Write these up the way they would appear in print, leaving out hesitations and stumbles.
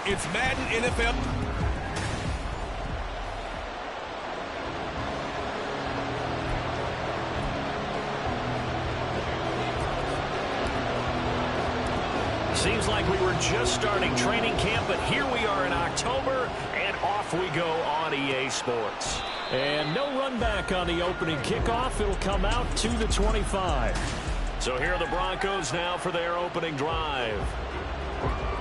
It's Madden NFL. Seems like we were just starting training camp, but here we are in October, and off we go on EA Sports. And no run back on the opening kickoff. It'll come out to the 25. So here are the Broncos now for their opening drive.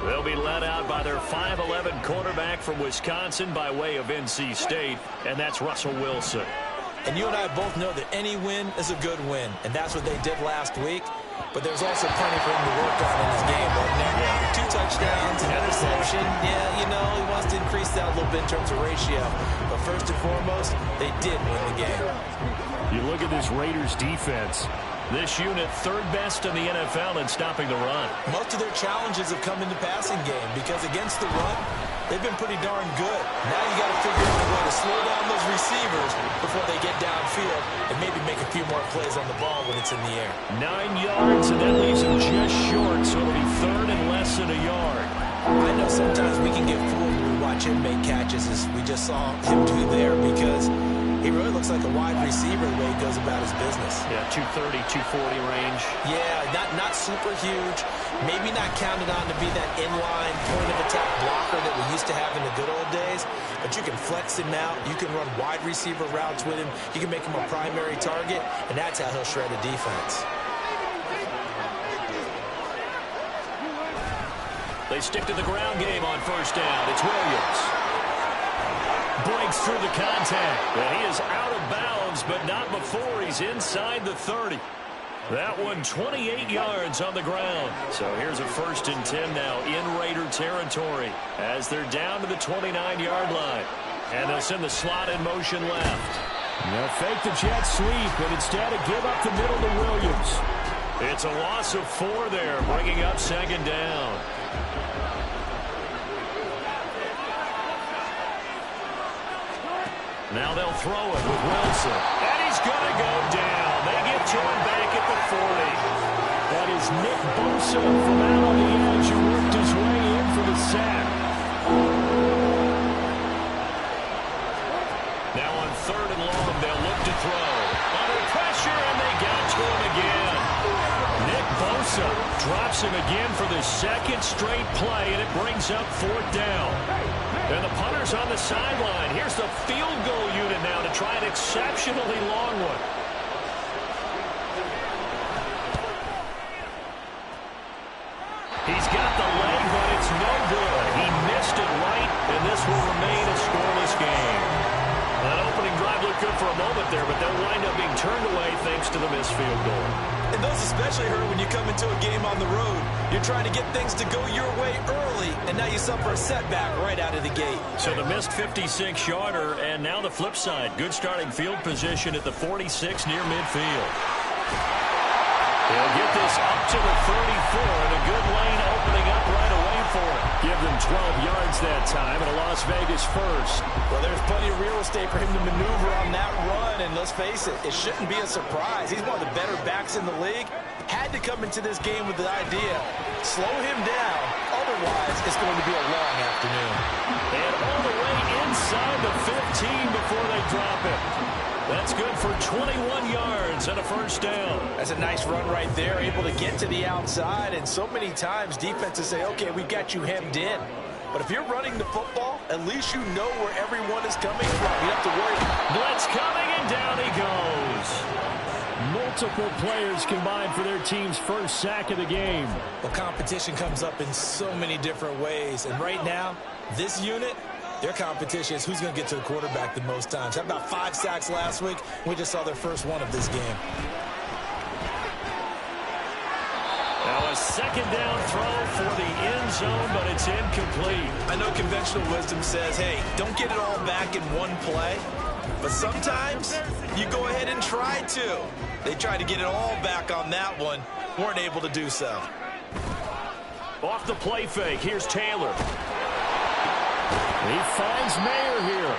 They'll be led out by their 5'11" quarterback from Wisconsin by way of NC State, and that's Russell Wilson. And you and I both know that any win is a good win, and that's what they did last week. But there's also plenty for him to work on in his game, wasn't there? Yeah. 2 touchdowns, an interception. Yeah, you know, he wants to increase that a little bit in terms of ratio. But first and foremost, they did win the game. You look at this Raiders defense. This unit third best in the NFL in stopping the run. Most of their challenges have come in the passing game because against the run, they've been pretty darn good. Now you got to figure out a way to slow down those receivers before they get downfield and maybe make a few more plays on the ball when it's in the air. 9 yards, and that leaves him just short, so it'll be third and less than a yard. I know sometimes we can get fooled when we watch him make catches, as we just saw him do there, because he really looks like a wide receiver the way he goes about his business. Yeah, 230, 240 range. Yeah, not super huge. Maybe not counted on to be that inline point-of-attack blocker that we used to have in the good old days. But you can flex him out. You can run wide receiver routes with him. You can make him a primary target, and that's how he'll shred a defense. They stick to the ground game on first down. It's Williams. Breaks through the contact. And he is out of bounds, but not before he's inside the 30. That one 28 yards on the ground. So here's a 1st and 10 now in Raider territory as they're down to the 29-yard line. And they'll send the slot in motion left. They'll fake the jet sweep, but instead of give up the middle to Williams. It's a loss of 4 there, bringing up 2nd down. Now they'll throw it with Wilson. And he's going to go down. They get to him back at the 40. That is Nick Bosa from out on the edge who worked his way in for the sack. Now on 3rd and long, they'll look to throw. Under pressure, and they got to him again. Nick Bosa drops him again for the 2nd straight play, and it brings up 4th down. And the punter's on the sideline. Here's the field goal unit now to try an exceptionally long one. He's got the leg, but it's no good. He missed it right, and this will remain a scoreless game. That opening drive looked good for a moment there, but they'll wind up being turned away thanks to the missed field goal. And those especially hurt when you come into a game on the road. You're trying to get things to go your way early, and now you suffer a setback right out of the gate. So the missed 56-yarder, and now the flip side. Good starting field position at the 46 near midfield. They'll get this up to the 34, and a good lane opening up right away for him. Give them 12 yards that time, and a Las Vegas first. Well, there's plenty of real estate for him to maneuver on that run, and let's face it, it shouldn't be a surprise. He's one of the better backs in the league. Had to come into this game with the idea, slow him down, otherwise it's going to be a long afternoon. And all the way inside the 15 before they drop it. That's good for 21 yards and a 1st down. That's a nice run right there, able to get to the outside. And so many times defenses say, okay, we've got you hemmed in. But if you're running the football, at least you know where everyone is coming from. You don't have to worry. Blitz coming, and down he goes. Multiple players combined for their team's first sack of the game. Well, competition comes up in so many different ways. And right now, this unit, their competition is who's going to get to the quarterback the most times. How about 5 sacks last week? We just saw their first one of this game. Now a 2nd down throw for the end zone, but it's incomplete. I know conventional wisdom says, hey, don't get it all back in one play. But sometimes you go ahead and try to. They tried to get it all back on that one. Weren't able to do so. Off the play fake, here's Taylor. He finds Mayer here.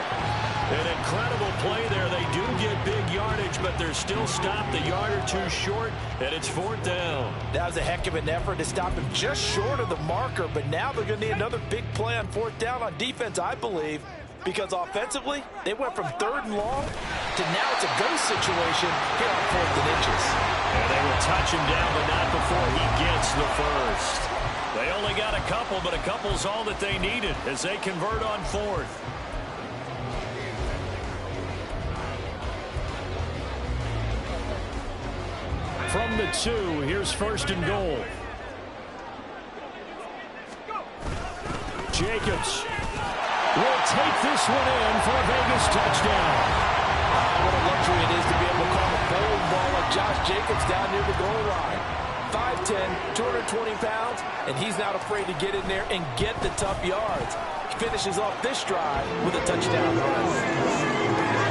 An incredible play there. They do get big yardage coverage, but they're still stopped a yard or two short, and it's 4th down. That was a heck of an effort to stop him just short of the marker, but now they're going to need another big play on 4th down on defense, I believe, because offensively, they went from 3rd and long to now it's a go situation here on 4th and inches. And they will touch him down, but not before he gets the first. They only got a couple, but a couple's all that they needed as they convert on 4th. From the 2, here's 1st and goal. Jacobs will take this one in for a Vegas touchdown. What a luxury it is to be able to call a bowling ball like Josh Jacobs down near the goal line. 5'10", 220 pounds, and he's not afraid to get in there and get the tough yards. He finishes off this drive with a touchdown run.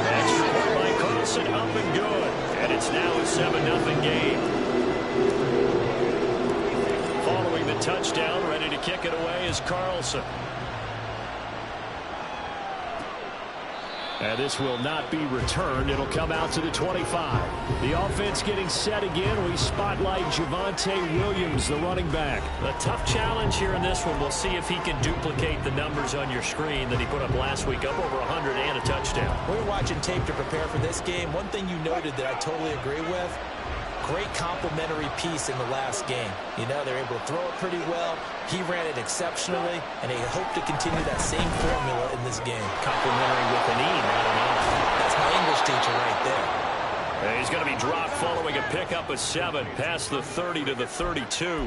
Extra point by Carlson, up and good. And it's now a 7-0 game. Following the touchdown, ready to kick it away is Carlson. And this will not be returned. It'll come out to the 25. The offense getting set again. We spotlight Javonte Williams, the running back. A tough challenge here in this one. We'll see if he can duplicate the numbers on your screen that he put up last week, up over 100 and a touchdown. We were watching tape to prepare for this game. One thing you noted that I totally agree with, great complementary piece in the last game. You know, they're able to throw it pretty well. He ran it exceptionally, and they hope to continue that same formula in this game. Complimentary with an E, not an I. That's my English teacher right there. And he's going to be dropped following a pickup of 7 past the 30 to the 32.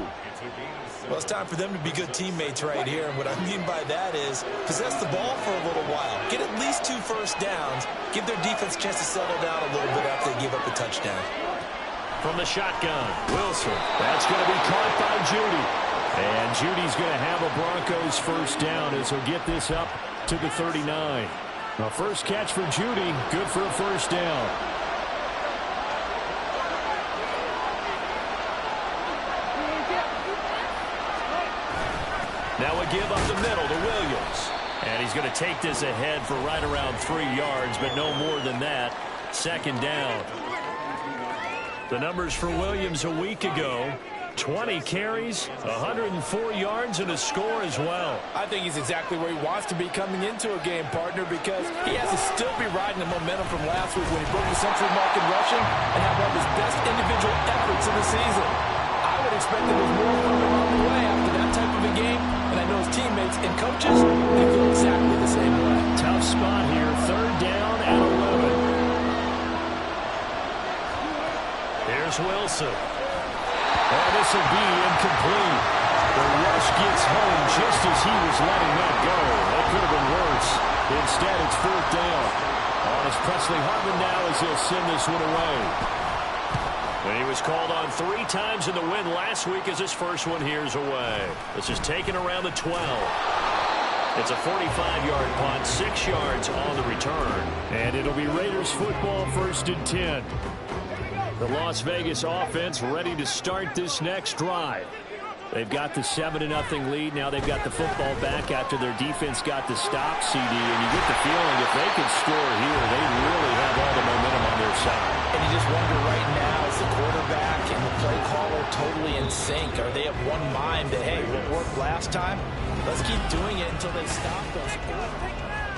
Well, it's time for them to be good teammates right here. And what I mean by that is possess the ball for a little while. Get at least 2 first downs. Give their defense a chance to settle down a little bit after they give up a touchdown. From the shotgun, Wilson. That's going to be caught by Judy. And Judy's going to have a Broncos first down as he'll get this up to the 39. A first catch for Judy, good for a first down. Now a give up the middle to Williams. And he's going to take this ahead for right around 3 yards, but no more than that. 2nd down. The numbers for Williams a week ago, 20 carries, 104 yards, and a score as well. I think he's exactly where he wants to be coming into a game, partner, because he has to still be riding the momentum from last week when he broke the century mark in rushing and had one of his best individual efforts of the season. I would expect that there's more coming along the way after that type of a game, and I know his teammates and coaches can feel exactly the same way. Tough spot here, 3rd down and 11. Here's Wilson. And this will be incomplete. The rush gets home just as he was letting that go. That could have been worse. Instead, it's 4th down. On is Presley Hartman now as he'll send this one away. And he was called on 3 times in the win last week as his first one here's away. This is taken around the 12. It's a 45-yard punt, 6 yards on the return. And it'll be Raiders football, 1st and 10. The Las Vegas offense ready to start this next drive. They've got the 7-0 lead. Now they've got the football back after their defense got the stop, CD. And you get the feeling if they can score here, they really have all the momentum on their side. And you just wonder right now, is the quarterback and the play caller totally in sync? Are they of one mind that, hey, what worked last time? Let's keep doing it until they stop us.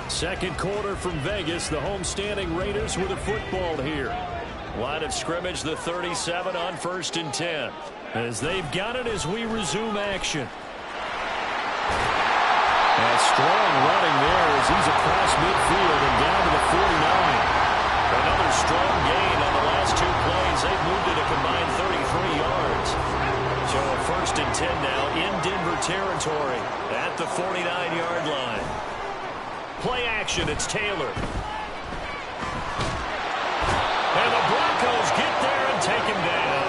2nd quarter from Vegas. The homestanding Raiders with a football here. Line of scrimmage, the 37 on 1st and 10. As they've got it as we resume action. And strong running there as he's across midfield and down to the 49. Another strong gain on the last 2 plays. They've moved it a combined 33 yards. So a 1st and 10 now in Denver territory at the 49-yard line. Play action, it's Taylor. And the Broncos get there and take him down.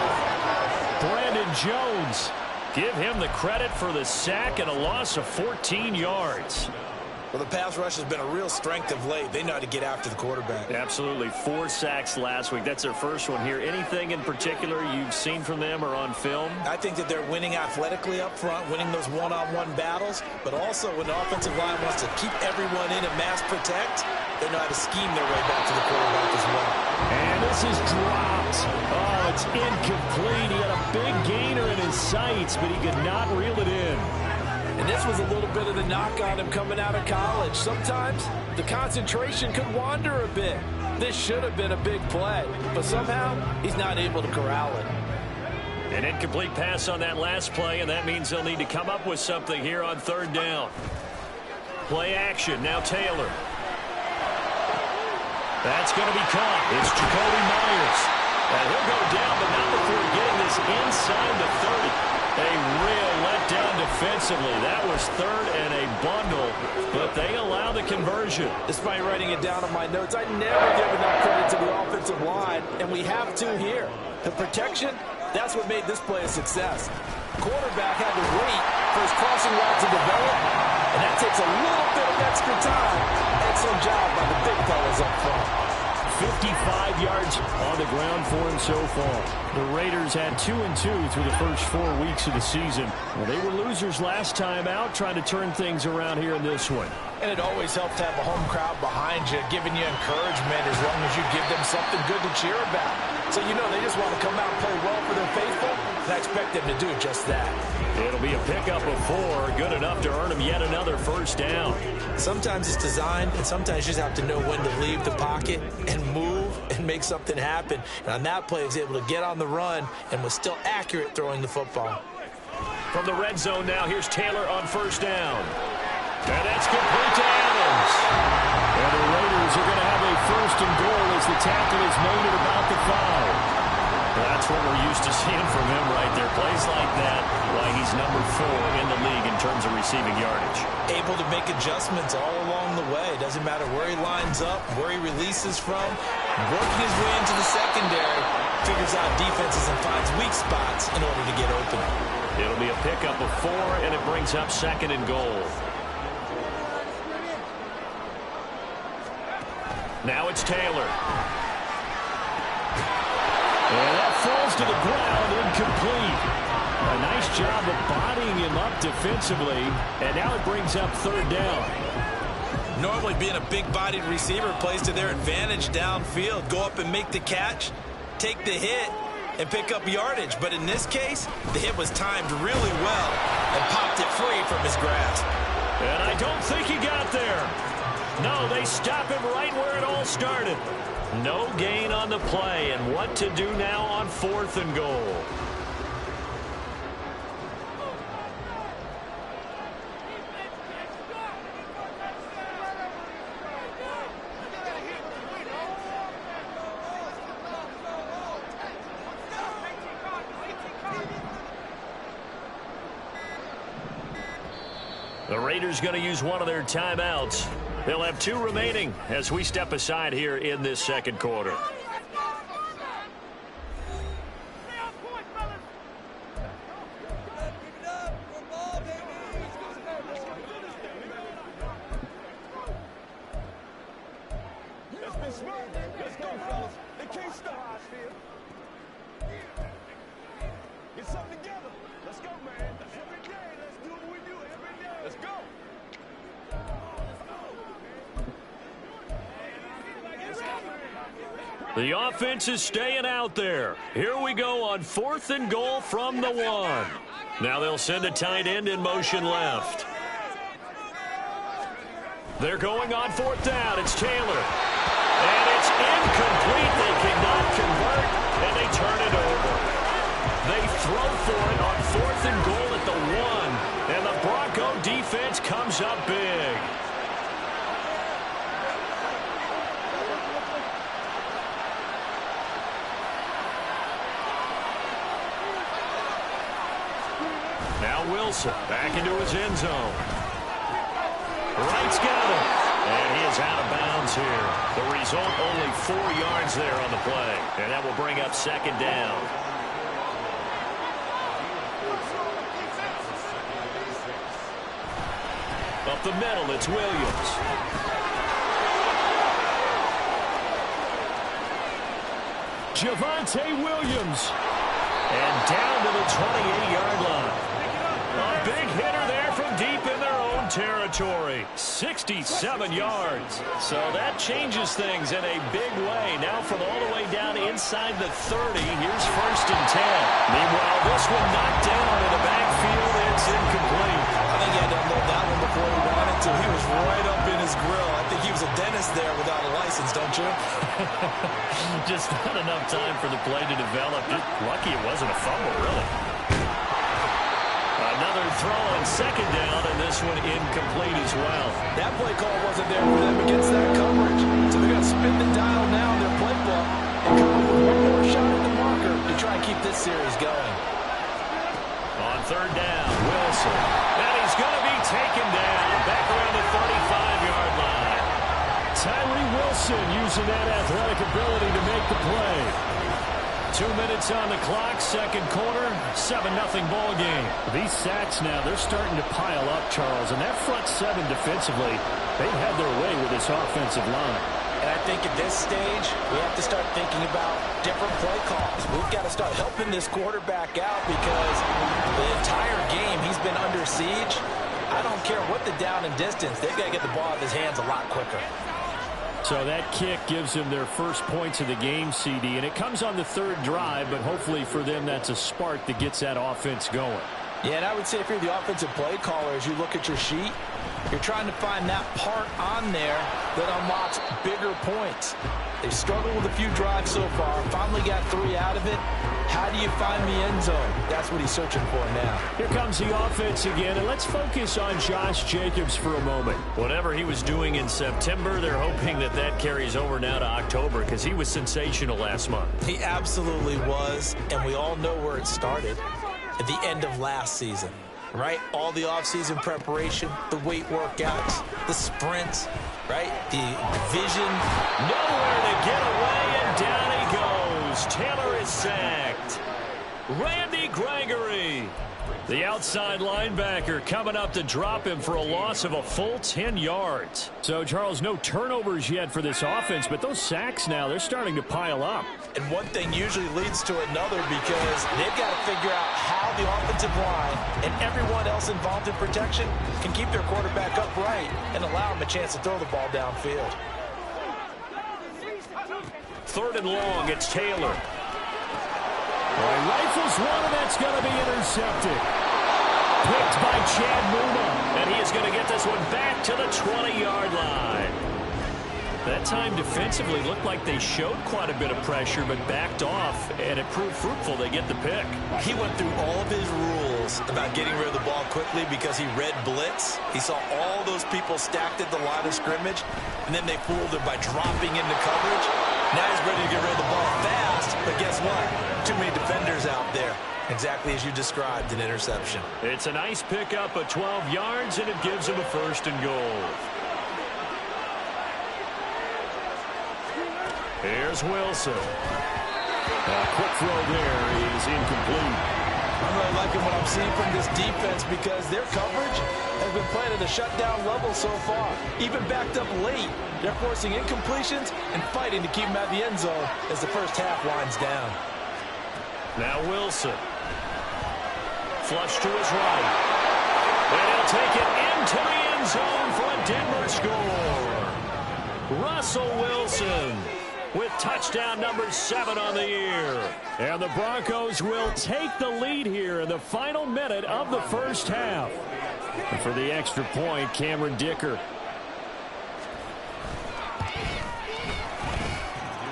Brandon Jones. Give him the credit for the sack and a loss of 14 yards. Well, the pass rush has been a real strength of late. They know how to get after the quarterback. Absolutely. 4 sacks last week. That's their first one here. Anything in particular you've seen from them or on film? I think that they're winning athletically up front, winning those one-on-one battles, but also when the offensive line wants to keep everyone in and mass protect, they know how to scheme their way back to the quarterback as well. And this is dropped. Oh, it's incomplete. He had a big gainer in his sights, but he could not reel it in. And this was a little bit of the knock on him coming out of college. Sometimes the concentration could wander a bit. This should have been a big play, but somehow he's not able to corral it. An incomplete pass on that last play, and that means they'll need to come up with something here on third down. Play action. Now Taylor. That's going to be caught. It's Jacoby Myers. And he'll go down, but not before getting this inside the 30. A real letdown defensively. That was third and a bundle, but they allow the conversion. Despite writing it down on my notes, I never give enough credit to the offensive line, and we have to here. The protection, that's what made this play a success. Quarterback had to wait for his crossing route to develop, and that takes a little bit of extra time. Excellent job by the big fellas up front. 55 yards on the ground for him so far. The Raiders had 2-2 through the first 4 weeks of the season. Well, they were losers last time out, trying to turn things around here in this one. And it always helps to have a home crowd behind you, giving you encouragement as long as you give them something good to cheer about. So you know they just want to come out and play well for their faithful, and I expect them to do just that. It'll be a pickup of 4, good enough to earn him yet another first down. Sometimes it's designed, and sometimes you just have to know when to leave the pocket and move and make something happen. And on that play, he was able to get on the run and was still accurate throwing the football. From the red zone now, here's Taylor on first down. And that's complete to Adams. And the Raiders are going to have a first and goal as the tackle is made at about the 5. That's what we're used to seeing from him right there. Plays like that, why he's number 4 in the league in terms of receiving yardage. Able to make adjustments all along the way. Doesn't matter where he lines up, where he releases from. Working his way into the secondary, figures out defenses and finds weak spots in order to get open. It'll be a pickup of 4, and it brings up second and goal. Now it's Taylor. And that falls to the ground, incomplete. A nice job of bodying him up defensively, and now it brings up third down. Normally being a big-bodied receiver plays to their advantage downfield. Go up and make the catch, take the hit, and pick up yardage. But in this case, the hit was timed really well and popped it free from his grasp. And I don't think he got there. No, they stop him right where it all started. No gain on the play, and what to do now on fourth and goal. The Raiders going to use one of their timeouts. They'll have 2 remaining as we step aside here in this second quarter. Let's go, fellas. They can't stop. Get something together. Let's go, man. Every day, let's do what we do every day. Let's go. The offense is staying out there. Here we go on fourth and goal from the 1. Now they'll send a tight end in motion left. They're going on fourth down. It's Taylor. And it's incomplete. They cannot convert, and they turn it over. They throw for it on fourth and goal at the 1, and the Bronco defense comes up big. Now Wilson back into his end zone. Wright's got him. And he is out of bounds here. The result, only 4 yards there on the play. And that will bring up second down. Up the middle, it's Williams. Javonte Williams. And down to the 28-yard line. A big hitter there from deep in their own territory. 67 yards. So that changes things in a big way. Now from all the way down inside the 30, here's 1st and 10. Meanwhile, this one knocked down in the backfield. It's incomplete. I think he had to unload that one before he wanted to. He was right up in his grill. I think he was a dentist there without a license, don't you? Just not enough time for the play to develop. Lucky it wasn't a fumble, really. Another throw on 2nd down, and this one incomplete as well. That play call wasn't there for them against that coverage. So they're going to spin the dial now in their playbook and come up with one more shot at the marker to try and keep this series going. On 3rd down, Wilson. And he's going to be taken down back around the 35-yard line. Tyree Wilson using that athletic ability to make the play. 2 minutes on the clock, 2nd quarter, 7-0 ball game. These sacks now, they're starting to pile up, Charles, and that front 7 defensively, they've had their way with this offensive line. And I think at this stage, we have to start thinking about different play calls. We've got to start helping this quarterback out because the entire game he's been under siege. I don't care what the down and distance, they've got to get the ball out of his hands a lot quicker. So that kick gives them their first points of the game, CD, and it comes on the 3rd drive, but hopefully for them that's a spark that gets that offense going. Yeah, and I would say if you're the offensive play caller, as you look at your sheet, you're trying to find that part on there that unlocks bigger points. They've struggled with a few drives so far, finally got 3 out of it. How do you find the end zone? That's what he's searching for now. Here comes the offense again, and let's focus on Josh Jacobs for a moment. Whatever he was doing in September, they're hoping that that carries over now to October because he was sensational last month. He absolutely was, and we all know where it started at the end of last season, right? All the offseason preparation, the weight workouts, the sprints, right? The vision. Nowhere to get away, and down he goes. Taylor is sacked. Randy Gregory, the outside linebacker, coming up to drop him for a loss of a full 10 yards. So, Charles, no turnovers yet for this offense, but those sacks now, they're starting to pile up. And one thing usually leads to another because they've got to figure out how the offensive line and everyone else involved in protection can keep their quarterback upright and allow him a chance to throw the ball downfield. 3rd and long, it's Taylor. Well, he rifles one, and that's going to be intercepted. Picked by Chad Muma, and he is going to get this one back to the 20-yard line. That time defensively looked like they showed quite a bit of pressure, but backed off, and it proved fruitful. They get the pick. He went through all of his rules about getting rid of the ball quickly because he read blitz. He saw all those people stacked at the line of scrimmage, and then they fooled him by dropping into coverage. Now he's ready to get rid of the ball fast, but guess what? Too many defenders out there. Exactly as you described, an interception. It's a nice pickup of 12 yards, and it gives him a 1st and goal. Here's Wilson. A quick throw there is incomplete. I'm really liking what I'm seeing from this defense because their coverage has been playing at a shutdown level so far. Even backed up late, they're forcing incompletions and fighting to keep them at the end zone as the first half winds down. Now Wilson. Flush to his right. And he'll take it into the end zone for a Denver score. Russell Wilson with touchdown number 7 on the year. And the Broncos will take the lead here in the final minute of the first half. And for the extra point, Cameron Dicker.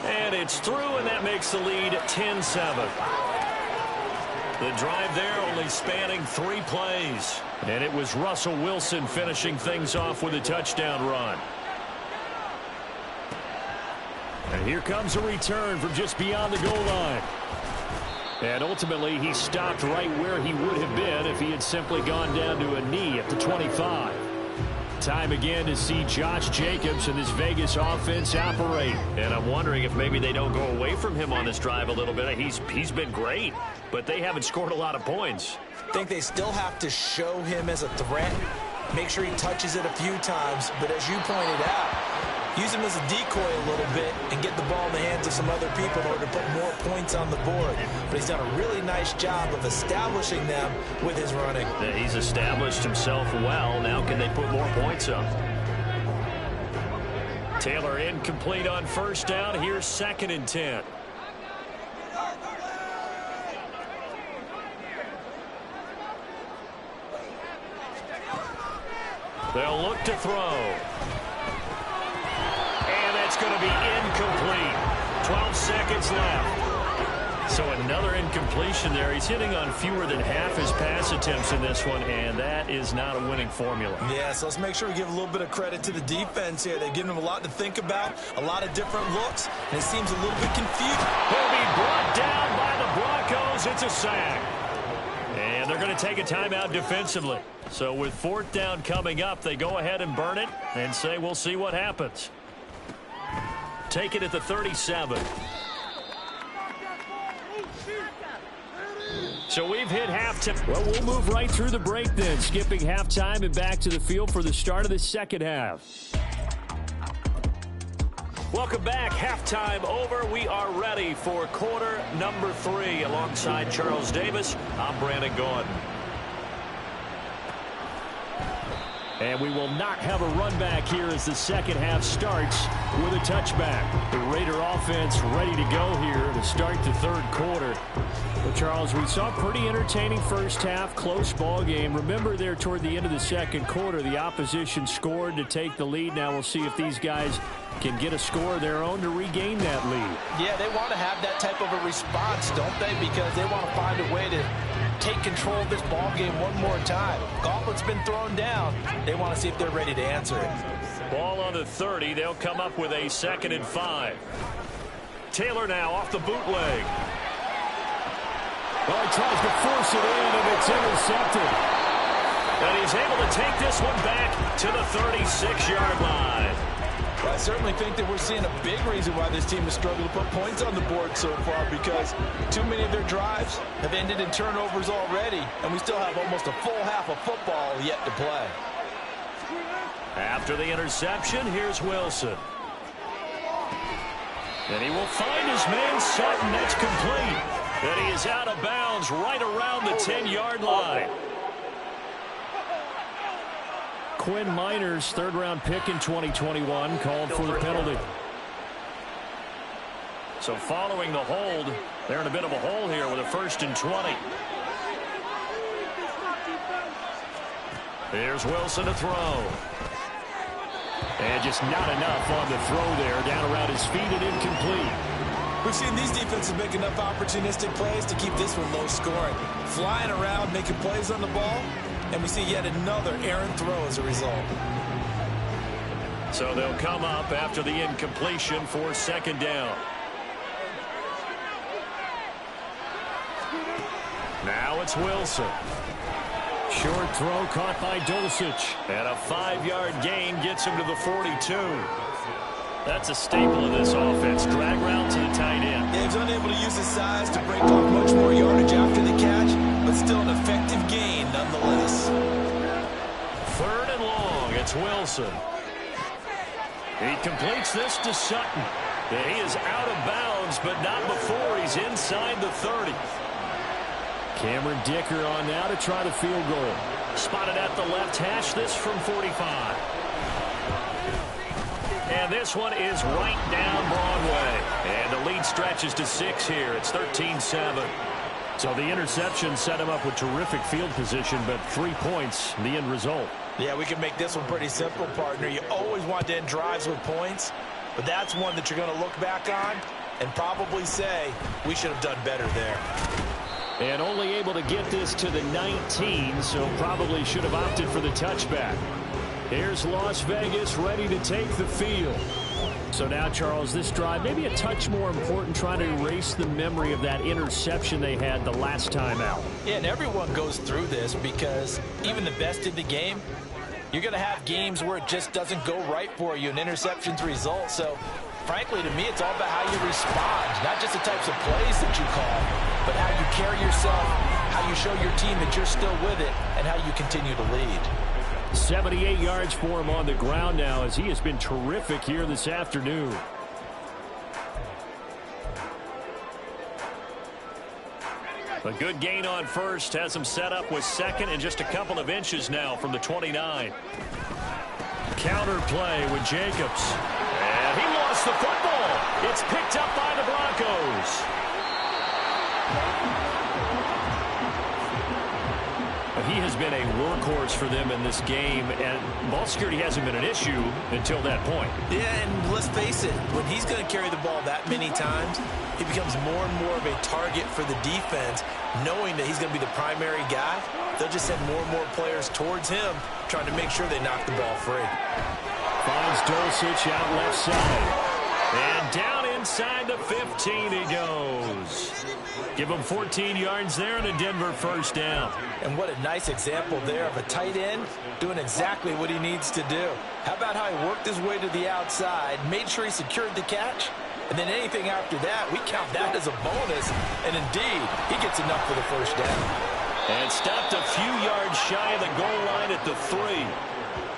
And it's through, and that makes the lead 10-7. The drive there only spanning 3 plays. And it was Russell Wilson finishing things off with a touchdown run. And here comes a return from just beyond the goal line. And ultimately, he stopped right where he would have been if he had simply gone down to a knee at the 25. Time again to see Josh Jacobs and this Vegas offense operate. And I'm wondering if maybe they don't go away from him on this drive a little bit. He's been great, but they haven't scored a lot of points. I think they still have to show him as a threat. Make sure he touches it a few times. But as you pointed out, use him as a decoy a little bit and get the ball in the hands of some other people in order to put more points on the board. But he's done a really nice job of establishing them with his running. Yeah, he's established himself well. Now can they put more points up? Taylor incomplete on first down. Here's 2nd and 10. They'll look to throw. And that's going to be incomplete. 12 seconds left. So another incompletion there. He's hitting on fewer than half his pass attempts in this one, and that is not a winning formula. Yeah, so let's make sure we give a little bit of credit to the defense here. They've given him a lot to think about, a lot of different looks, and it seems a little bit confused. He'll be brought down by the Broncos. It's a sack. And they're going to take a timeout defensively. So with 4th down coming up, they go ahead and burn it and say we'll see what happens. Take it at the 37. So we've hit halftime. Well, we'll move right through the break then, skipping halftime and back to the field for the start of the second half. Welcome back. Halftime over. We are ready for quarter number 3. Alongside Charles Davis, I'm Brandon Gordon. And we will not have a run back here as the second half starts with a touchback. The Raider offense ready to go here to start the third quarter. Well, Charles, we saw a pretty entertaining first half, close ball game. Remember there toward the end of the second quarter, the opposition scored to take the lead. Now we'll see if these guys can get a score of their own to regain that lead. Yeah, they want to have that type of a response, don't they? Because they want to find a way to take control of this ball game one more time. Gauntlet's been thrown down. They want to see if they're ready to answer it. Ball on the 30. They'll come up with a 2nd and 5. Taylor now off the bootleg. Well, he tries to force it in, and it's intercepted. And he's able to take this one back to the 36-yard line. Well, I certainly think that we're seeing a big reason why this team has struggled to put points on the board so far, because too many of their drives have ended in turnovers already, and we still have almost a full half of football yet to play. After the interception, here's Wilson. And he will find his man Sutton. That's complete. And he is out of bounds right around the 10-yard line. Quinn Miners, 3rd-round pick in 2021, called for the penalty. So following the hold, they're in a bit of a hole here with a 1st and 20. Here's Wilson to throw. And just not enough on the throw there. Down around his feet and incomplete. We've seen these defenses make enough opportunistic plays to keep this one low scoring. Flying around, making plays on the ball, and we see yet another errant throw as a result. So they'll come up after the incompletion for 2nd down. Now it's Wilson. Short throw caught by Dulcich. And a 5-yard gain gets him to the 42. That's a staple of this offense. Drag route to the tight end. Yeah, he's unable to use his size to break off much more yardage after the catch, but still an effective gain nonetheless. 3rd and long. It's Wilson. He completes this to Sutton. He is out of bounds, but not before he's inside the 30. Cameron Dicker on now to try the field goal. Spotted at the left hash, this from 45. And this one is right down Broadway. And the lead stretches to 6 here. It's 13-7. So the interception set him up with terrific field position, but 3 points, the end result. Yeah, we can make this one pretty simple, partner. You always want to end drives with points, but that's one that you're going to look back on and probably say, we should have done better there. And only able to get this to the 19, so probably should have opted for the touchback. Here's Las Vegas ready to take the field. So now, Charles, this drive maybe a touch more important, trying to erase the memory of that interception they had the last time out. Yeah, and everyone goes through this because even the best in the game, you're going to have games where it just doesn't go right for you, and interceptions result. So, frankly, to me, it's all about how you respond, not just the types of plays that you call, but how you carry yourself, how you show your team that you're still with it, and how you continue to lead. 78 yards for him on the ground now, as he has been terrific here this afternoon. A good gain on first has him set up with second and just a couple of inches now from the 29. Counter play with Jacobs. And he lost the football. It's picked up by the Broncos. He has been a workhorse for them in this game, and ball security hasn't been an issue until that point. Yeah, and let's face it, when he's going to carry the ball that many times, he becomes more and more of a target for the defense, knowing that he's going to be the primary guy. They'll just send more and more players towards him, trying to make sure they knock the ball free. Finds Dulcich out left side. And down inside the 15 he goes. Give him 14 yards there and a Denver first down. And what a nice example there of a tight end doing exactly what he needs to do. How about how he worked his way to the outside, made sure he secured the catch, and then anything after that, we count that as a bonus. And indeed, he gets enough for the first down. And stopped a few yards shy of the goal line at the 3.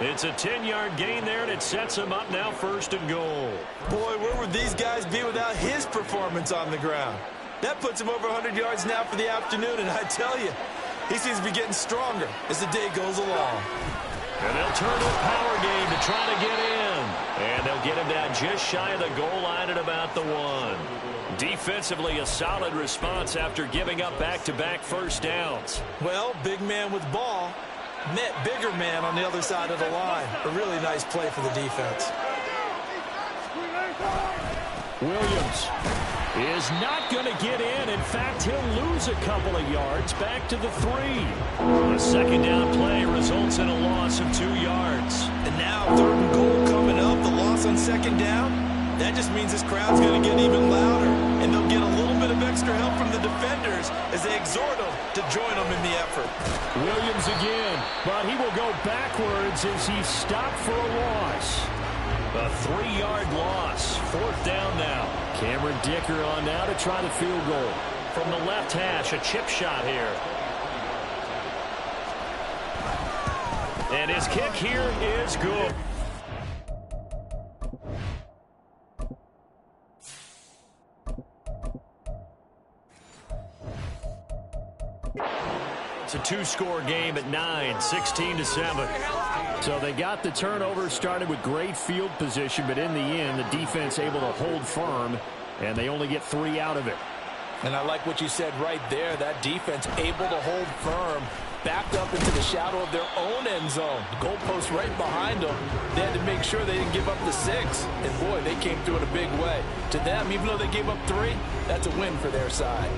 It's a 10-yard gain there, and it sets him up now first and goal. Boy, where would these guys be without his performance on the ground? That puts him over 100 yards now for the afternoon, and I tell you, he seems to be getting stronger as the day goes along. And they'll turn to a power game to try to get in. And they'll get him down just shy of the goal line at about the 1. Defensively, a solid response after giving up back-to-back first downs. Well, big man with ball met bigger man on the other side of the line. A really nice play for the defense. Williams is not going to get in. In fact, he'll lose a couple of yards back to the 3. A second down play results in a loss of 2 yards. And now 3rd and goal coming up. The loss on second down. That just means this crowd's going to get even louder. And they'll get a little bit of extra help from the defenders as they exhort them to join them in the effort. Williams again, but he will go backwards as he's stopped for a loss. A 3-yard loss. 4th down now. Cameron Dicker on now to try the field goal. From the left hash, a chip shot here. And his kick here is good. It's a 2-score game at 9, 16-7. So they got the turnover, started with great field position, but in the end, the defense able to hold firm, and they only get 3 out of it. And I like what you said right there. That defense able to hold firm, backed up into the shadow of their own end zone. The goalpost right behind them. They had to make sure they didn't give up the 6. And, boy, they came through in a big way. To them, even though they gave up 3, that's a win for their side.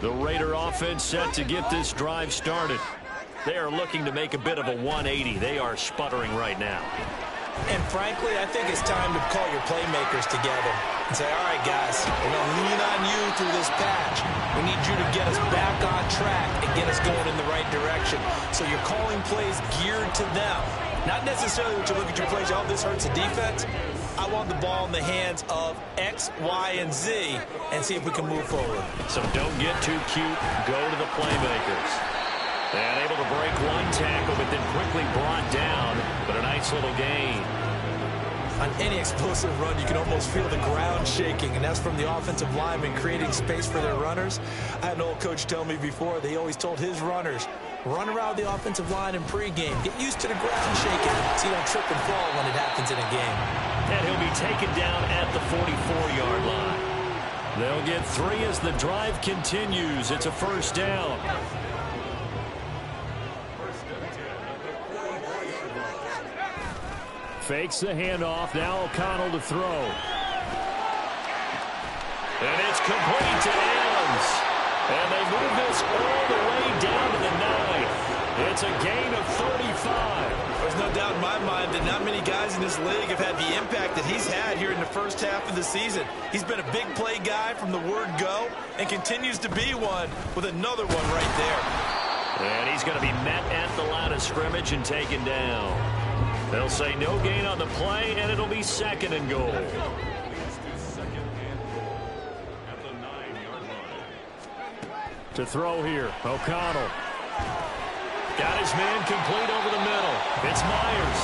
The Raider offense set to get this drive started. They are looking to make a bit of a 180. They are sputtering right now. And frankly, I think it's time to call your playmakers together and say, all right, guys, we're going to lean on you through this patch. We need you to get us back on track and get us going in the right direction. So you're calling plays geared to them. Not necessarily what you look at your plays, oh, this hurts the defense. I want the ball in the hands of X, Y, and Z and see if we can move forward. So don't get too cute. Go to the playmakers. And able to break one tackle, but then quickly brought down. But a nice little gain. On any explosive run, you can almost feel the ground shaking, and that's from the offensive linemen creating space for their runners. I had an old coach tell me before, they always told his runners, run around the offensive line in pregame. Get used to the ground shaking so you don't trip and fall when it happens in a game. And he'll be taken down at the 44-yard line. They'll get 3 as the drive continues. It's a first down. Fakes the handoff. Now O'Connell to throw. And it's complete to Adams. And they move this all the way down to the 9. It's a gain of 35. There's no doubt in my mind that not many guys in this league have had the impact that he's had here in the first half of the season. He's been a big play guy from the word go and continues to be one with another one right there. And he's going to be met at the line of scrimmage and taken down. They'll say no gain on the play, and it'll be 2nd and goal. To throw here, O'Connell. Got his man complete over the middle. It's Myers.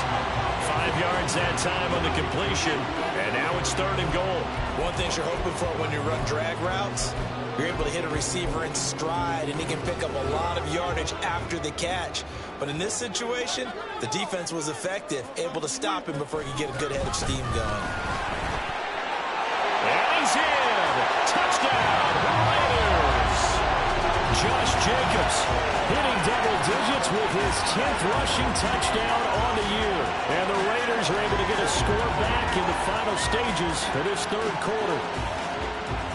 5 yards that time on the completion, and now it's 3rd and goal. One thing you're hoping for when you run drag routes, you're able to hit a receiver in stride, and he can pick up a lot of yardage after the catch. But in this situation, the defense was effective, able to stop him before he could get a good head of steam going. And he's in. Touchdown, Raiders. Josh Jacobs hitting double digits with his 10th rushing touchdown on the year. And the Raiders are able to get a score back in the final stages of this 3rd quarter.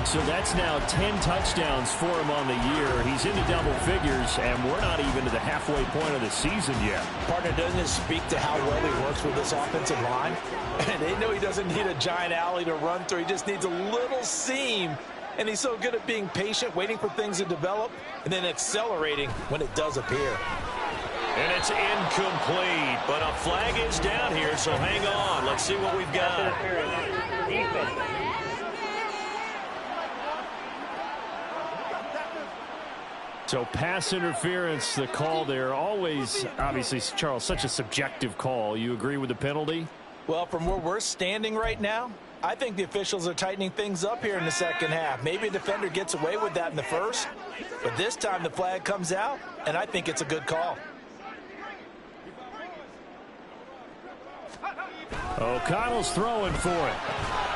So that's now 10 touchdowns for him on the year. He's into double figures, and we're not even to the halfway point of the season yet. Partner, doesn't it speak to how well he works with this offensive line? And they know he doesn't need a giant alley to run through. He just needs a little seam. And he's so good at being patient, waiting for things to develop, and then accelerating when it does appear. And it's incomplete, but a flag is down here, so hang on. Let's see what we've got. So pass interference, the call there. Always, obviously, Charles, such a subjective call. You agree with the penalty? Well, from where we're standing right now, I think the officials are tightening things up here in the second half. Maybe a defender gets away with that in the first, but this time the flag comes out, and I think it's a good call. O'Connell's throwing for it.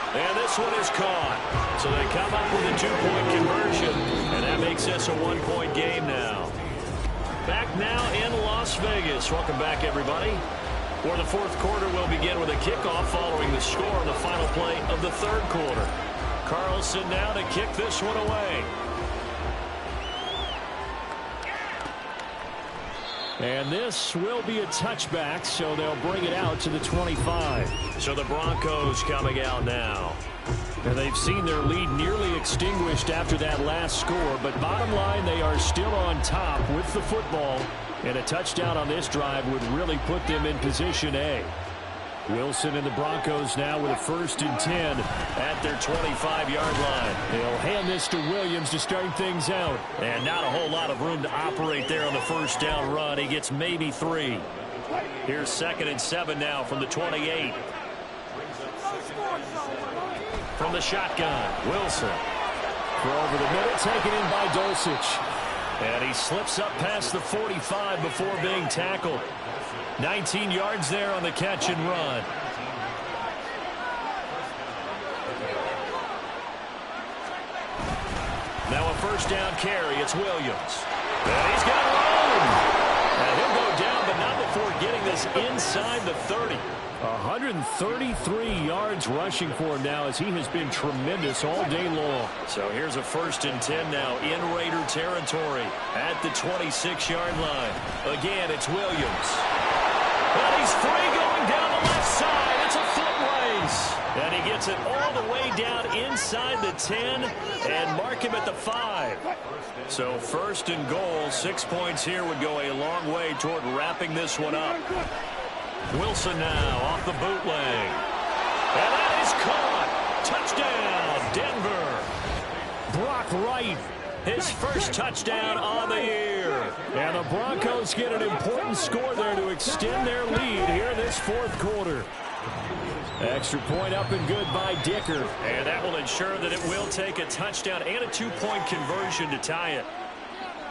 And this one is caught. So they come up with a 2-point conversion, and that makes this a 1-point game now. Back now in Las Vegas. Welcome back, everybody. For the 4th quarter, we'll begin with a kickoff following the score on the final play of the 3rd quarter. Carlson now to kick this one away. And this will be a touchback, so they'll bring it out to the 25. So the Broncos coming out now. And they've seen their lead nearly extinguished after that last score, but bottom line, they are still on top with the football. And a touchdown on this drive would really put them in position A. Wilson and the Broncos now with a 1st and 10 at their 25-yard line. They'll hand this to Williams to start things out. And not a whole lot of room to operate there on the 1st down run. He gets maybe 3. Here's 2nd and 7 now from the 28. From the shotgun, Wilson. Throw over the middle, taken in by Dulcich. And he slips up past the 45 before being tackled. 19 yards there on the catch and run. Now a 1st down carry. It's Williams. And he's got room. And he'll go down, but not before getting this inside the 30. 133 yards rushing for him now as he has been tremendous all day long. So here's a 1st and 10 now in Raider territory at the 26-yard line. Again, it's Williams. And he's free going down the left side. It's a foot race. And he gets it all the way down inside the 10 and mark him at the 5. So 1st and goal, 6 points here would go a long way toward wrapping this one up. Wilson now off the bootleg. And that is caught. Touchdown, Denver. Brock Wright, his 1st touchdown on the year. And the Broncos get an important score there to extend their lead here this 4th quarter. Extra point up and good by Dicker. And that will ensure that it will take a touchdown and a 2-point conversion to tie it.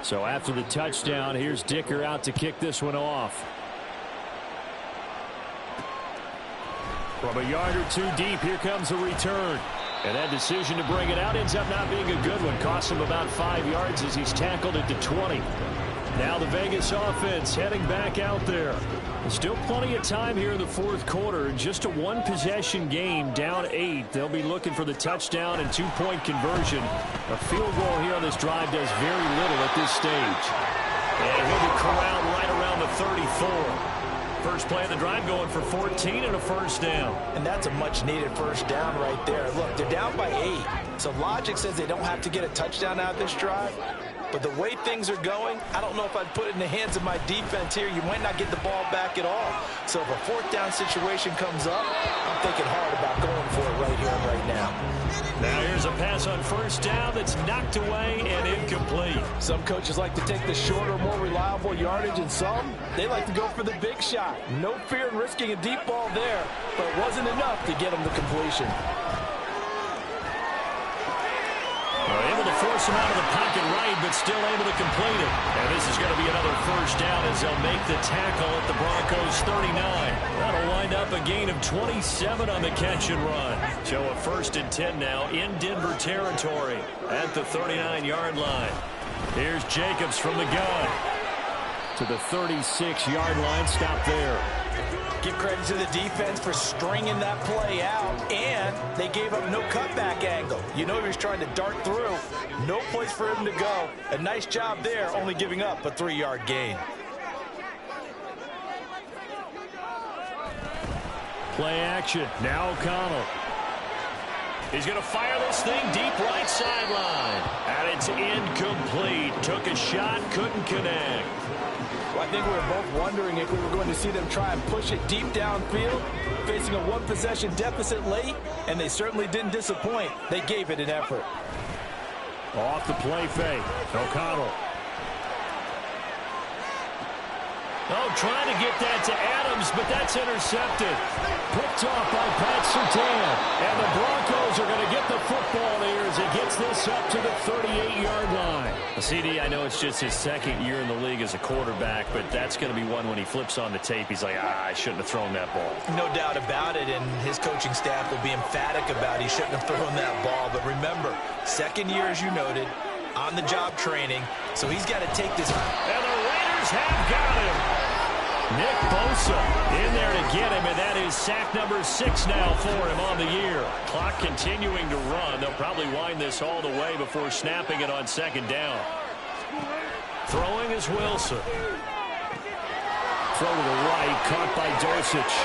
So after the touchdown, here's Dicker out to kick this one off. From a yard or 2 deep, here comes a return. And that decision to bring it out ends up not being a good one. Costs him about 5 yards as he's tackled at the 20. Now the Vegas offense heading back out there. Still plenty of time here in the 4th quarter. Just a 1-possession game, down 8. They'll be looking for the touchdown and 2-point conversion. A field goal here on this drive does very little at this stage. And he'll be corralled right around the 34. First play of the drive going for 14 and a 1st down. And that's a much-needed 1st down right there. Look, they're down by 8. So logic says they don't have to get a touchdown out of this drive. But the way things are going, I don't know if I'd put it in the hands of my defense here. You might not get the ball back at all. So if a fourth down situation comes up, I'm thinking hard about going for it right here and right now. Now here's a pass on first down that's knocked away and incomplete. Some coaches like to take the shorter, more reliable yardage, and some, they like to go for the big shot. No fear in risking a deep ball there, but it wasn't enough to get them the completion. They're able to force him out of the pocket right, but still able to complete it. And this is going to be another first down as they'll make the tackle at the Broncos' 39. That'll wind up a gain of 27 on the catch and run. So a 1st and 10 now in Denver territory at the 39-yard line. Here's Jacobs from the gun to the 36-yard line. Stop there. Give credit to the defense for stringing that play out, and they gave up no cutback angle. You know he was trying to dart through. No place for him to go. A nice job there, only giving up a 3-yard gain. Play action. Now O'Connell. He's going to fire this thing deep right sideline. And it's incomplete. Took a shot, couldn't connect. Well, I think we were both wondering if we were going to see them try and push it deep downfield, facing a one-possession deficit late, and they certainly didn't disappoint. They gave it an effort. Off the play fake. O'Connell. Oh, trying to get that to Adams, but that's intercepted. Picked off by Pat Surtain. And the Broncos are going to get the football here as he gets this up to the 38-yard line. CD, I know it's just his second year in the league as a quarterback, but that's going to be one when he flips on the tape. He's like, I shouldn't have thrown that ball. No doubt about it, and his coaching staff will be emphatic about he shouldn't have thrown that ball. But remember, second year, as you noted, on-the-job training, so he's got to take this. And the Raiders have got him. Nick Bosa in there to get him, and that is sack number 6 now for him on the year. Clock continuing to run. They'll probably wind this all the way before snapping it on second down. Throwing is Wilson. Throw to the right, caught by Dosich.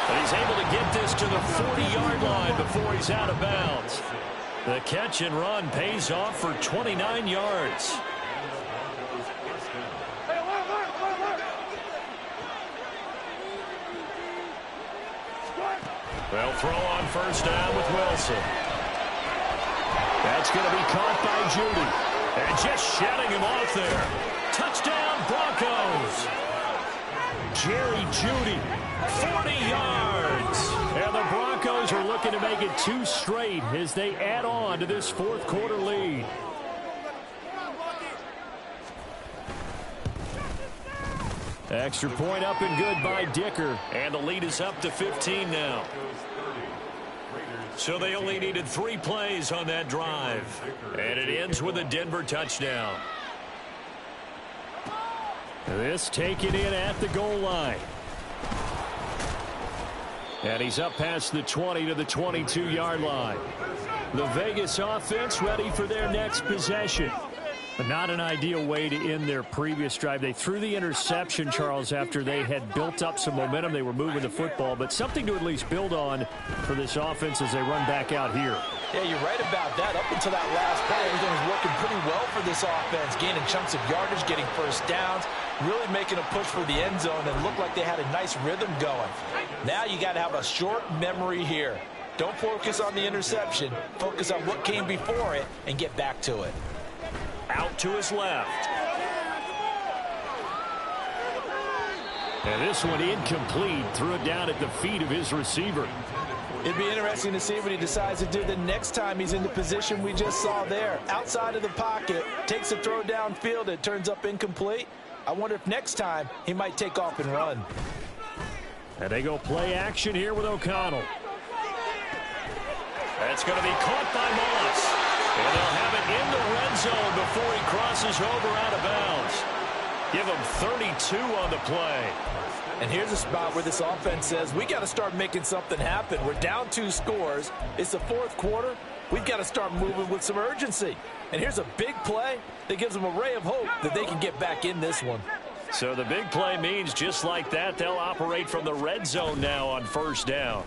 But he's able to get this to the 40-yard line before he's out of bounds. The catch and run pays off for 29 yards. They'll throw on first down with Wilson. That's going to be caught by Judy. And just shutting him off there. Touchdown, Broncos. Jerry Judy, 40 yards. And the Broncos are looking to make it 2 straight as they add on to this fourth quarter lead. Extra point up and good by Dicker. And the lead is up to 15 now. So they only needed 3 plays on that drive. And it ends with a Denver touchdown. This taken in at the goal line. And he's up past the 20 to the 22-yard line. The Vegas offense ready for their next possession. But not an ideal way to end their previous drive. They threw the interception, Charles, after they had built up some momentum. They were moving the football, but something to at least build on for this offense as they run back out here. Yeah, you're right about that. Up until that last play, everything was working pretty well for this offense, gaining chunks of yardage, getting first downs, really making a push for the end zone, and looked like they had a nice rhythm going. Now you got to have a short memory here. Don't focus on the interception. Focus on what came before it and get back to it. Out to his left. And this one incomplete. Threw it down at the feet of his receiver. It'd be interesting to see what he decides to do the next time he's in the position we just saw there. Outside of the pocket, takes a throw downfield, it turns up incomplete. I wonder if next time he might take off and run. And they go play action here with O'Connell. That's going to be caught by Moss. And they'll have it in the red zone before he crosses over out of bounds. Give him 32 on the play. And here's a spot where this offense says, we got to start making something happen. We're down 2 scores. It's the fourth quarter. We've got to start moving with some urgency. And here's a big play that gives them a ray of hope that they can get back in this one. So the big play means just like that, they'll operate from the red zone now on first down.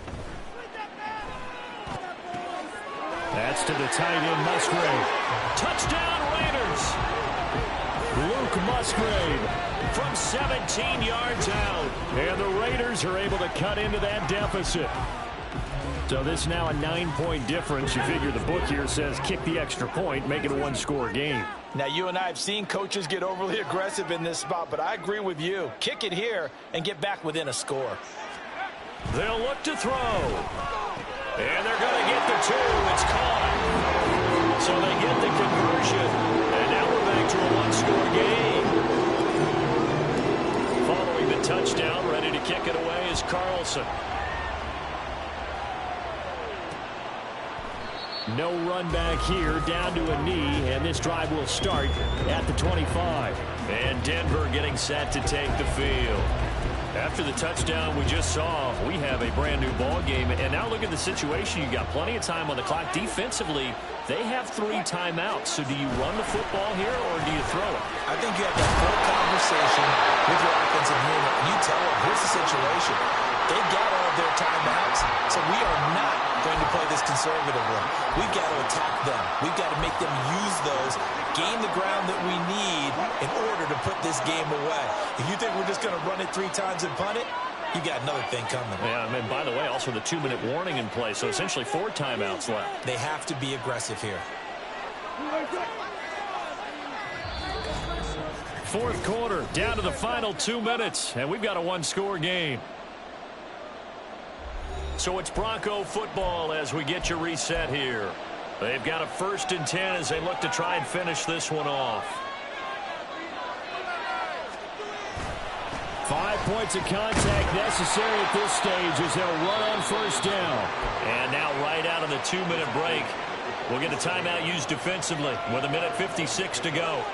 That's to the tight end, Musgrave. Touchdown, Raiders. Musgrave from 17 yards out. And the Raiders are able to cut into that deficit. So this is now a 9-point difference. You figure the book here says kick the extra point, make it a one-score game. Now, you and I have seen coaches get overly aggressive in this spot, but I agree with you. Kick it here and get back within a score. They'll look to throw. And they're going to get the 2. It's caught. So they get the conversion. And now we're back to a one-score game. Following the touchdown, ready to kick it away is Carlson. No run back here, down to a knee, and this drive will start at the 25. And Denver getting set to take the field. After the touchdown we just saw, we have a brand new ball game. And now look at the situation. You got plenty of time on the clock. Defensively, they have 3 timeouts. So do you run the football here or do you throw it? I think you have that full conversation with your offensive unit. And you tell them, here's the situation. They've got all of their timeouts, so we are not going to play this conservatively. We've got to attack them. We've got to make them use those, gain the ground that we need in order to put this game away. If you think we're just going to run it 3 times and punt it, you got another thing coming. Yeah, and by the way, also the 2-minute warning in play, so essentially 4 timeouts left. They have to be aggressive here. Fourth quarter, down to the final 2 minutes, and we've got a one-score game. So it's Bronco football as we get you reset here. They've got a 1st and 10 as they look to try and finish this one off. 5 points of contact necessary at this stage as they'll run on 1st down. And now right out of the 2-minute break, we'll get a timeout used defensively with 1:56 to go.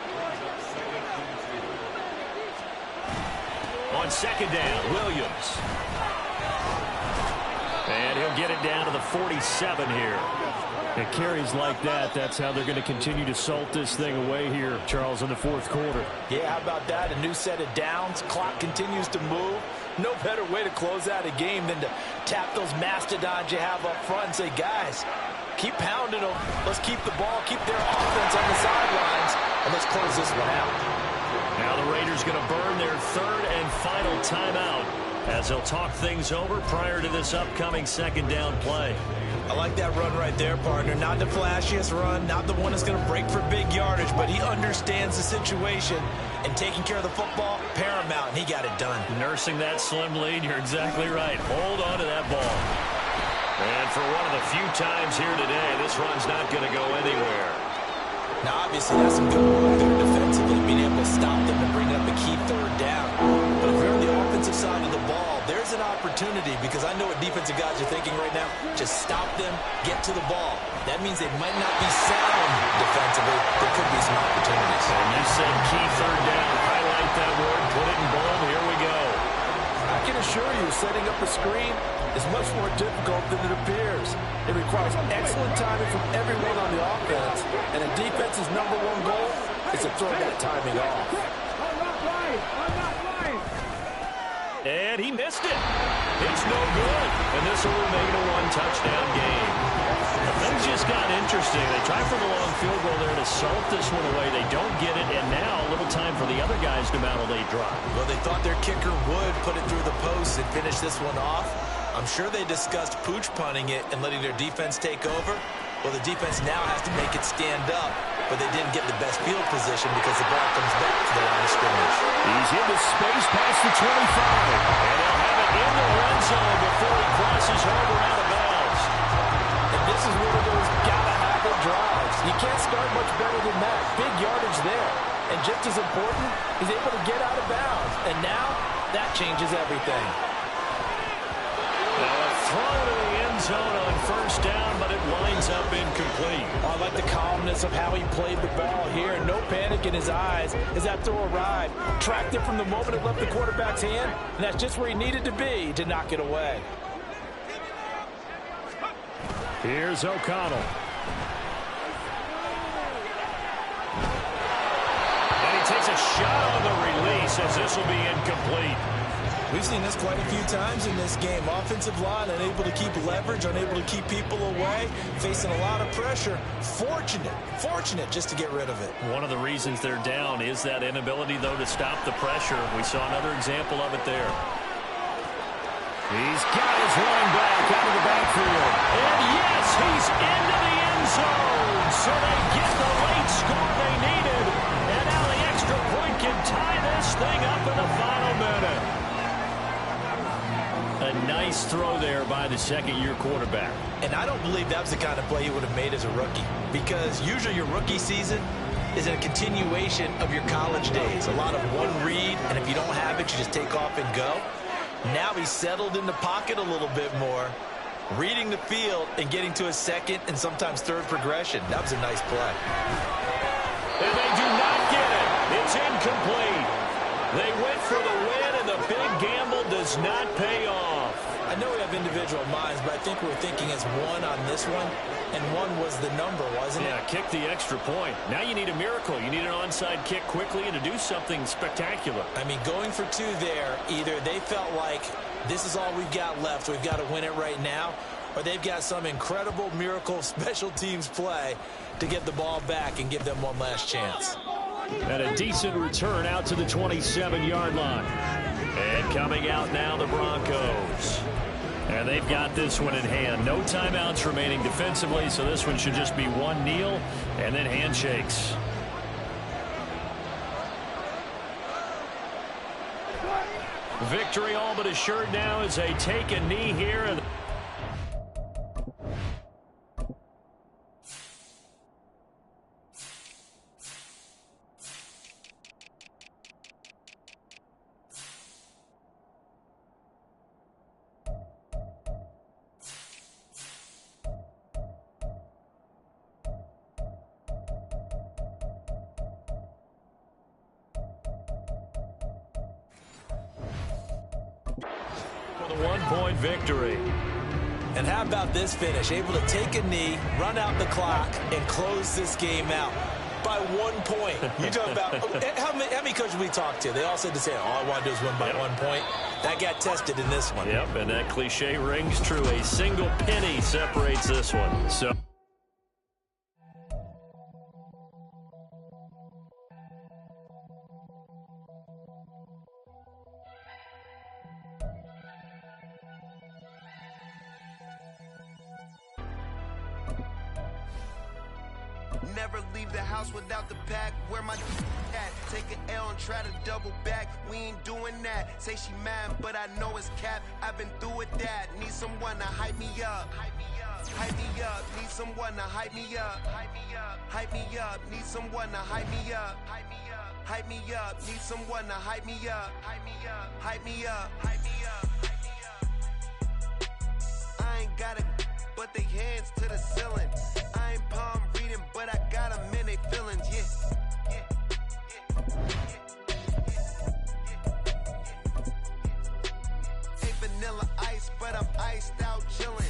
On 2nd down, Williams. And he'll get it down to the 47 here. It carries like that. That's how they're going to continue to salt this thing away here, Charles, in the 4th quarter. Yeah, how about that? A new set of downs. Clock continues to move. No better way to close out a game than to tap those mastodons you have up front and say, guys, keep pounding them. Let's keep the ball, keep their offense on the sidelines, and let's close this one out. Now the Raiders going to burn their 3rd and final timeout as they'll talk things over prior to this upcoming 2nd down play. I like that run right there, partner. Not the flashiest run, not the one that's going to break for big yardage, but he understands the situation, and taking care of the football, paramount, and he got it done. Nursing that slim lead, you're exactly right. Hold on to that ball. And for one of the few times here today, this run's not going to go anywhere. Now, obviously, that's some good work there defensively, being able to stop them and bring up a key 3rd down. But if you're on the offensive side of the ball, there's an opportunity, because I know what defensive guys are thinking right now. Just stop them, get to the ball. That means they might not be sound defensively. There could be some opportunities. And you said key 3rd down. Highlight that word, put it in bold. Here we go. I can assure you, setting up a screen is much more difficult than it appears. It requires excellent timing from everyone on the offense, and a defense's #1 goal is to throw that timing off. And he missed it. It's no good. And this will remain a 1-touchdown game. Things just got interesting. They try for the long field goal there to salt this one away. They don't get it, and now a little time for the other guys to mount a late drive. Well, they thought their kicker would put it through the post and finish this one off. I'm sure they discussed pooch punting it and letting their defense take over. Well, the defense now has to make it stand up, but they didn't get the best field position because the ball comes back to the line of scrimmage. He's into space past the 25, and they'll have it in the red zone before he crosses over out of bounds. And this is one of those gotta-have-it drives. You can't start much better than that. Big yardage there. And just as important, he's able to get out of bounds. And now, that changes everything. Now a throw to the end zone on 1st down, but it winds up incomplete. I like the calmness of how he played the ball here. No panic in his eyes as that throw arrived. Tracked it from the moment it left the quarterback's hand, and that's just where he needed to be to knock it away. Here's O'Connell. And he takes a shot on the release as this will be incomplete. We've seen this quite a few times in this game. Offensive line unable to keep leverage, unable to keep people away, facing a lot of pressure. Fortunate just to get rid of it. One of the reasons they're down is that inability, though, to stop the pressure. We saw another example of it there. He's got his running back out of the backfield. And yes, he's into the end zone. So they get the late score they needed. And now the extra point can tie this thing up in the final minute. A nice throw there by the second-year quarterback. And I don't believe that was the kind of play he would have made as a rookie, because usually your rookie season is a continuation of your college days. A lot of one read, and if you don't have it, you just take off and go. Now he's settled in the pocket a little bit more, reading the field and getting to a second and sometimes third progression. That was a nice play. And they do not get it. It's incomplete. They went for the win, and the big gamble does not pay off. I know we have individual minds, but I think we're thinking it's one on this one, and one was the number, wasn't it? Yeah, kick the extra point. Now you need a miracle. You need an onside kick quickly and to do something spectacular. I mean, going for two there, either they felt like this is all we've got left, we've got to win it right now, or they've got some incredible miracle special teams play to get the ball back and give them one last chance. And a decent return out to the 27-yard line. And coming out now, the Broncos. And they've got this one in hand. No timeouts remaining defensively, so this one should just be one kneel and then handshakes. Victory all but assured now as they take a knee here. One-point victory. And how about this finish? Able to take a knee, run out the clock, and close this game out by 1 point. You talk about how many coaches we talked to? They all said the same. All I want to do is win by 1 point. That got tested in this one. Yep, and that cliche rings true. A single penny separates this one. So. Never leave the house without the pack. Where my at? Take an L and try to double back. We ain't doing that. Say she mad, but I know it's cap. I've been through with that. Need someone to hype me up. Hype me up. Hype me up. Need someone to hype me up. Hype me up. Hype me up. Need someone to hype me up. Hype me up. Hype me up. Need someone to hype me up. Hype me up. Hype me up. Hype me up. Hype me up. I ain't got it, but they hands to the ceiling. I ain't palm reading, but I got them in they feelings, Ain't vanilla ice, but I'm iced out chillin'.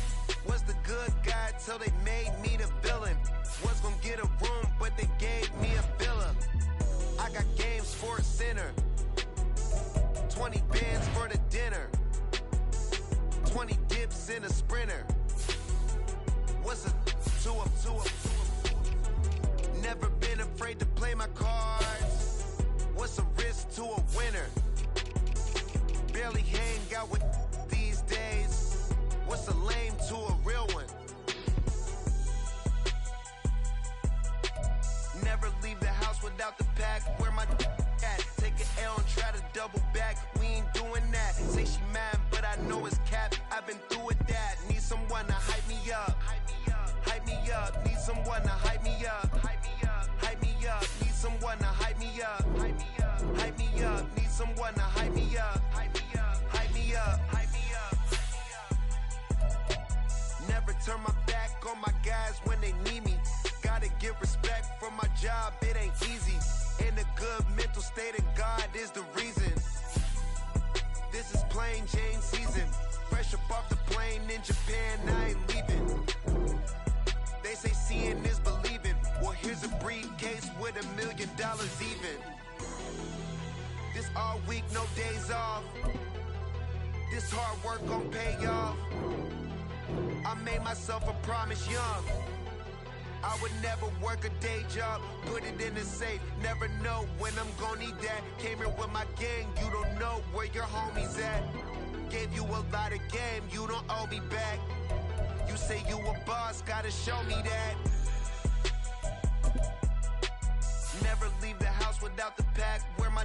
Was the good guy till they made me the villain. Was gonna get a room, but they gave me a villa. I got games for a center. 20 bands for the dinner. 20 dips in a sprinter. What's a two up? Never been afraid to play my cards. What's a risk to a winner? Barely hang out with these days. What's a lame to a real one? Never leave the house without the pack. Where my at? Take an L and try to double back. We ain't doing that. Say she mad, but I know it's cap. I've been through with that. Need someone to hype me up. Hype me up, need someone to hype me up. Hype me up, hype me up, need someone to hype me up. Hype me up, hype me up, need someone to hype me up. Hype me up, hype me up, hype me up. Never turn my back on my guys when they need me. Gotta give respect for my job, it ain't easy. In a good mental state of God is the reason. This is plain Jane season. Fresh up off the plane in Japan, I ain't leaving. They say seeing is believing. Well, here's a briefcase with $1 million even. This all week, no days off. This hard work gon' pay off. I made myself a promise young. I would never work a day job, put it in the safe, never know when I'm gon' need that. Came here with my gang, you don't know where your homies at. Gave you a lot of game, you don't owe me back. You say you a boss, gotta show me that. Never leave the house without the pack, where my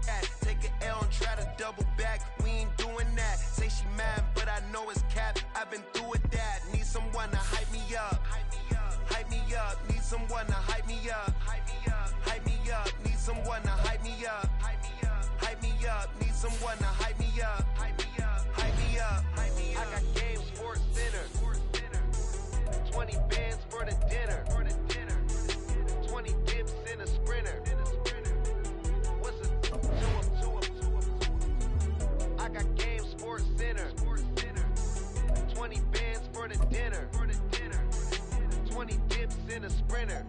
at? Take an L and try to double back, we ain't doing that. Say she mad, but I know it's cap, I've been through with that. Need someone to hype me up. Hype me up, need someone to hype me up. Hype me up, need someone to hype me up. Hype me up, need someone to hype me up. Hype me up, I got game, sports dinner. 20 bands for the dinner. 20 dips in a sprinter. What's a two? I got game, sports dinner. 20 bands for the dinner. 20 dips in a sprinter.